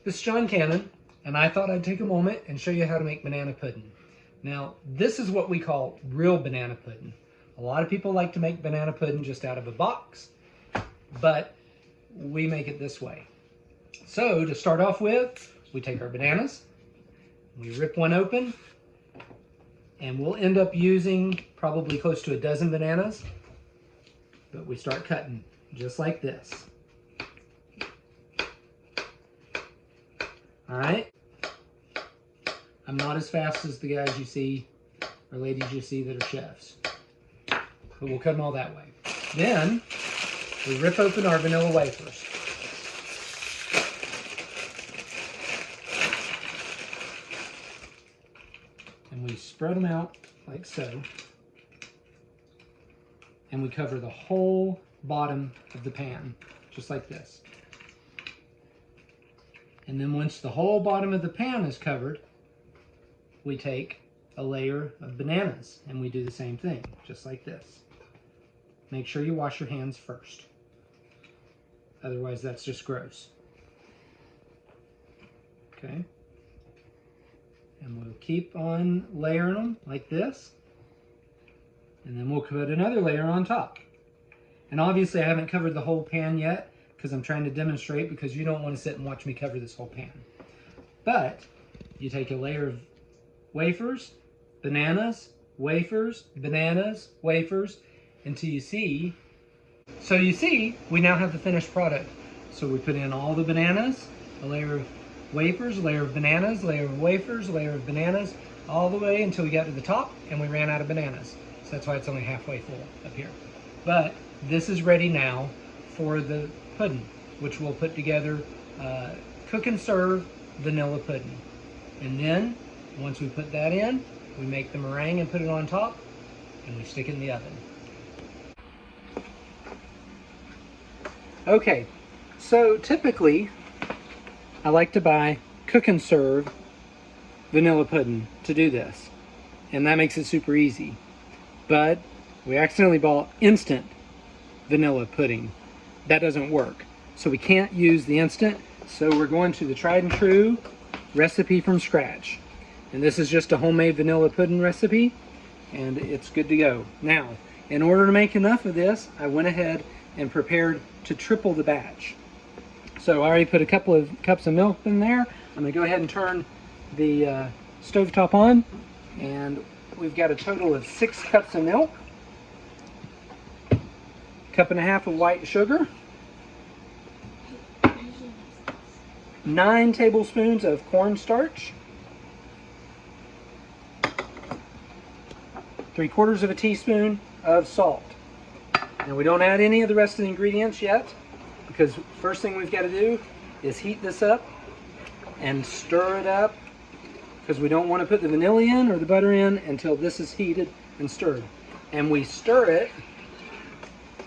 This is John Cannon, and I thought I'd take a moment and show you how to make banana pudding. Now, this is what we call real banana pudding. A lot of people like to make banana pudding just out of a box, but we make it this way. So, to start off with, we take our bananas, we rip one open, and we'll end up using probably close to a dozen bananas, but we start cutting just like this. All right, I'm not as fast as the guys you see or ladies you see that are chefs, but we'll cut them all that way. Then we rip open our vanilla wafers. And we spread them out like so. And we cover the whole bottom of the pan, just like this. And then once the whole bottom of the pan is covered, we take a layer of bananas and we do the same thing, just like this. Make sure you wash your hands first. Otherwise, that's just gross. Okay. And we'll keep on layering them like this. And then we'll put another layer on top. And obviously I haven't covered the whole pan yet because I'm trying to demonstrate, because you don't want to sit and watch me cover this whole pan. But you take a layer of wafers, bananas, wafers, bananas, wafers, until you see. So you see, we now have the finished product. So we put in all the bananas, a layer of wafers, a layer of bananas, a layer of wafers, a layer of bananas, all the way until we got to the top and we ran out of bananas. So that's why it's only halfway full up here. But this is ready now for the pudding, which we'll put together cook and serve vanilla pudding. And then once we put that in, we make the meringue and put it on top, and we stick it in the oven. Okay, so typically I like to buy cook and serve vanilla pudding to do this, and that makes it super easy. But we accidentally bought instant vanilla pudding. That doesn't work. So we can't use the instant, so we're going to the tried and true recipe from scratch. And this is just a homemade vanilla pudding recipe, and it's good to go. Now, in order to make enough of this, I went ahead and prepared to triple the batch. So I already put a couple of cups of milk in there. I'm gonna go ahead and turn the stovetop on, and we've got a total of 6 cups of milk, 1.5 cups of white sugar, 9 tablespoons of cornstarch, 3/4 teaspoon of salt. Now we don't add any of the rest of the ingredients yet, because first thing we've got to do is heat this up and stir it up, because we don't want to put the vanilla in or the butter in until this is heated and stirred. And we stir it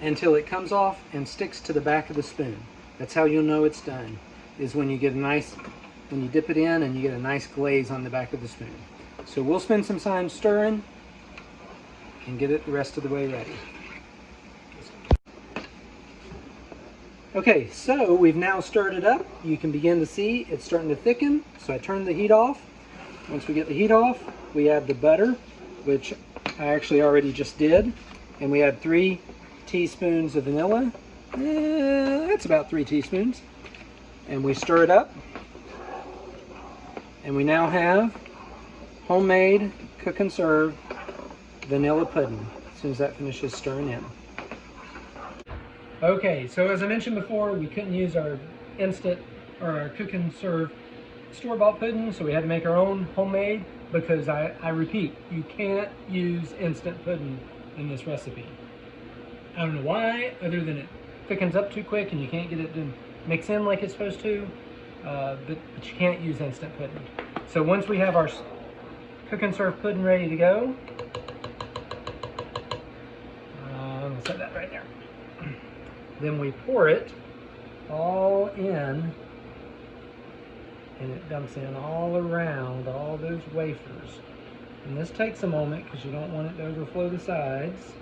until it comes off and sticks to the back of the spoon. That's how you'll know it's done, is when you get a nice, when you dip it in and you get a nice glaze on the back of the spoon. So we'll spend some time stirring and get it the rest of the way ready. Okay, so we've now stirred it up. You can begin to see it's starting to thicken. So I turned the heat off. Once we get the heat off, we add the butter, which I actually already just did. And we add 3 teaspoons of vanilla. That's about 3 teaspoons. And we stir it up. And we now have homemade cook and serve vanilla pudding as soon as that finishes stirring in. Okay, so as I mentioned before, we couldn't use our instant or our cook and serve store-bought pudding, so we had to make our own homemade, because I repeat, you can't use instant pudding in this recipe. I don't know why, other than it thickens up too quick and you can't get it to mix in like it's supposed to, but you can't use instant pudding. So once we have our cook and serve pudding ready to go, I'm gonna set that right there. Then we pour it all in, and it dumps in all around all those wafers. And this takes a moment because you don't want it to overflow the sides.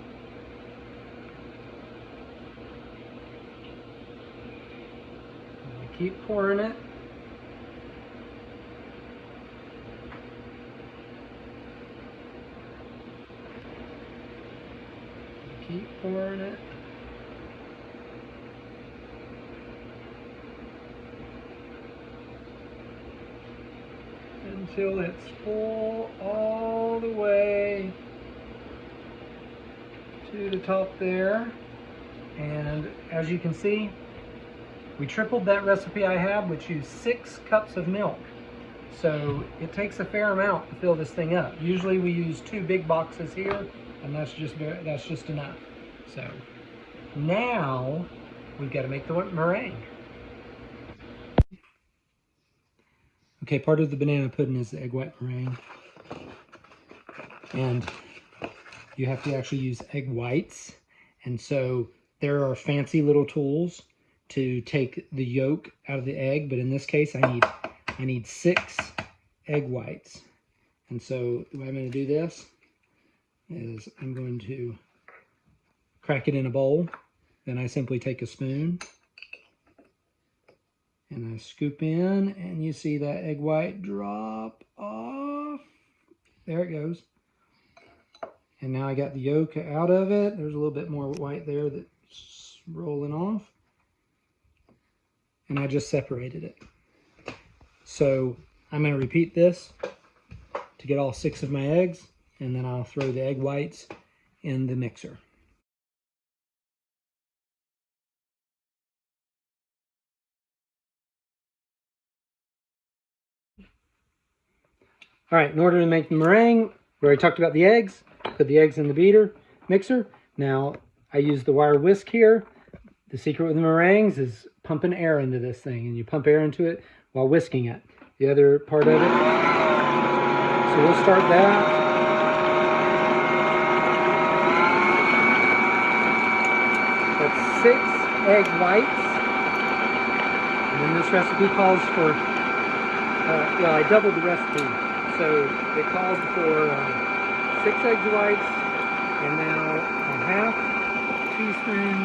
And we keep pouring it pouring it. Until it's full all the way to the top there. And as you can see, we tripled that recipe I have, which used 6 cups of milk. So it takes a fair amount to fill this thing up. Usually we use 2 big boxes here, and that's just enough. So now we've got to make the meringue. Okay, part of the banana pudding is the egg white meringue. And you have to actually use egg whites. And so there are fancy little tools to take the yolk out of the egg, but in this case I need 6 egg whites. And so the way I'm going to do this is I'm going to crack it in a bowl. Then I simply take a spoon and I scoop in, and you see that egg white drop off. There it goes. And now I got the yolk out of it. There's a little bit more white there that's rolling off. And I just separated it. So I'm going to repeat this to get all 6 of my eggs, and then I'll throw the egg whites in the mixer. All right, in order to make the meringue, we already talked about the eggs. Put the eggs in the mixer. Now I use the wire whisk here. The secret with the meringues is pumping air into this thing, and you pump air into it while whisking it. The other part of it. So we'll start that. That's 6 egg whites. And then this recipe calls for, well, I doubled the recipe. So it called for 6 egg whites and now a half teaspoon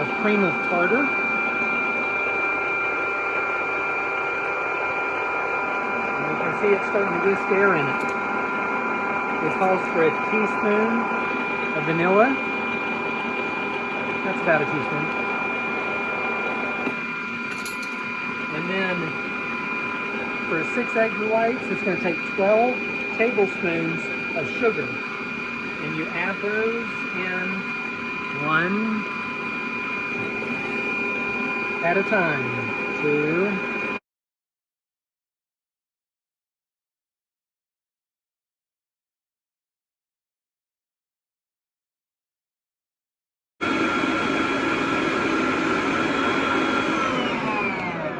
of cream of tartar. And you can see it's starting to whisk air in it. It calls for a teaspoon of vanilla. That's about a teaspoon. And then for 6 egg whites, it's going to take 12 tablespoons of sugar. And you add those in one at a time. 2.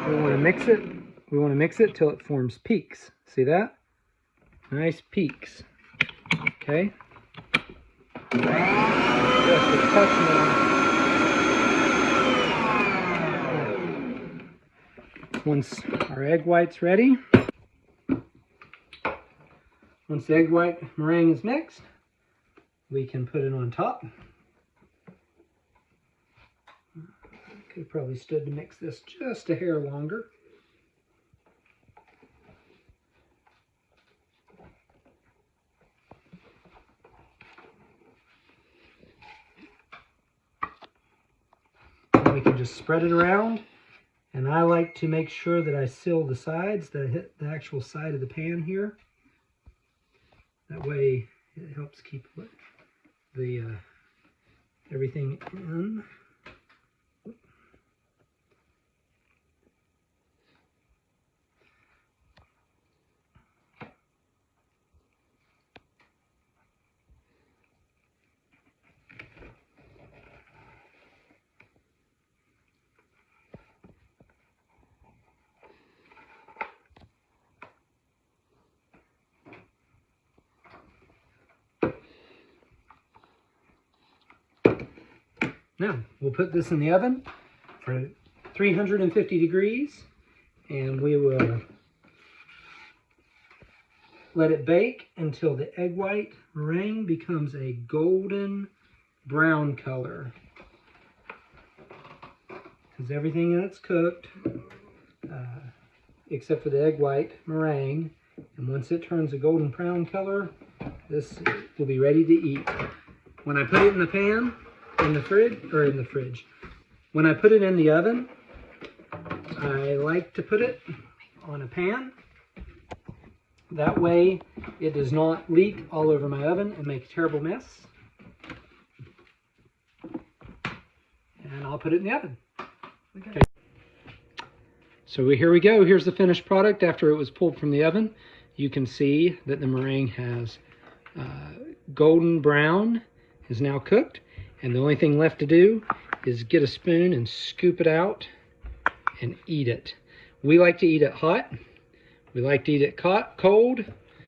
We want to mix it. We want to mix it till it forms peaks. See that? Nice peaks. Okay. Just a touch more. Once our egg white's ready, once the egg white meringue is mixed, we can put it on top. Could have probably stood to mix this just a hair longer. And we can just spread it around. And I like to make sure that I seal the sides, that I hit the actual side of the pan here. That way it helps keep the everything in. Now, we'll put this in the oven for 350 degrees, and we will let it bake until the egg white meringue becomes a golden brown color. Because everything in it's cooked, except for the egg white meringue. And once it turns a golden brown color, this will be ready to eat. When I put it in the pan, in the fridge. When I put it in the oven, I like to put it on a pan. That way it does not leak all over my oven and make a terrible mess. And I'll put it in the oven. Okay. So here we go. Here's the finished product after it was pulled from the oven. You can see that the meringue has golden brown, is now cooked. And the only thing left to do is get a spoon and scoop it out and eat it. We like to eat it hot. We like to eat it cold.